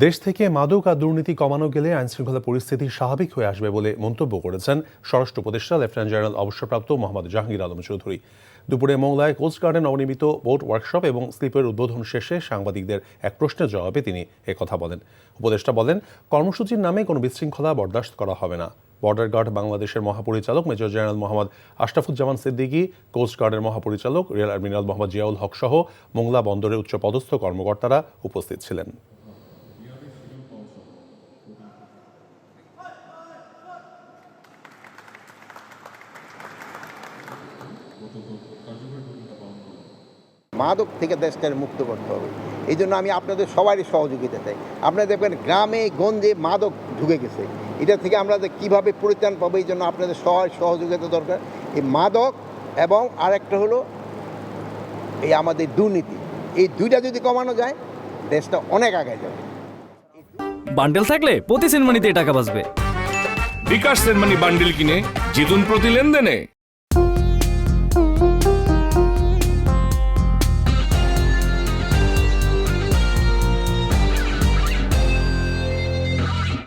দেশ থেকে মাদক আর দুর্নীতি কমানো গেলে আইনশৃঙ্খলা পরিস্থিতি স্বাভাবিক হয়ে আসবে বলে মন্তব্য করেছেন স্বরাষ্ট্র উপদেষ্টা লেফটেন্যান্ট জেনারেল অবসরপ্রাপ্ত মোহাম্মদ জাহাঙ্গীর আলম চৌধুরী। দুপুরে মোংলায় কোস্টগার্ডের নবনির্মিত বোট ওয়ার্কশপ এবং স্লিপের উদ্বোধন শেষে সাংবাদিকদের এক প্রশ্নের জবাবে তিনি একথা বলেন। উপদেষ্টা বলেন, কর্মসূচির নামে কোনো বিশৃঙ্খলা বরদাস্ত করা হবে না। বর্ডার গার্ড বাংলাদেশের মহাপরিচালক মেজর জেনারেল মোহাম্মদ আশরাফুজ্জামান সিদ্দিকী, কোস্টগার্ডের মহাপরিচালক রিয়ার অ্যাডমিরাল মোহাম্মদ জিয়াউল হক সহ মোংলা বন্দরের উচ্চপদস্থ কর্মকর্তারা উপস্থিত ছিলেন। মাদক থেকে দেশকে মুক্ত করতে হবে। এই জন্য আমি আপনাদের সবারই সহযোগিতা চাই। আপনারা দেখবেন গ্রামে গঞ্জে মাদক ঢুকে গেছে, এটা থেকে আমরা কীভাবে পরিত্রাণ পাবো, এই জন্য আপনাদের সবার সহযোগিতা দরকার। এই মাদক এবং আরেকটা হলো এই আমাদের দুর্নীতি, এই দুইটা যদি কমানো যায় দেশটা অনেক আগে যাবে। বান্ডেল থাকলে প্রতি সেনমানিতে টাকা বাঁচবে। বিকাশ সেনমানি বান্ডেল কিনে জিতুন প্রতি লেনদেনে।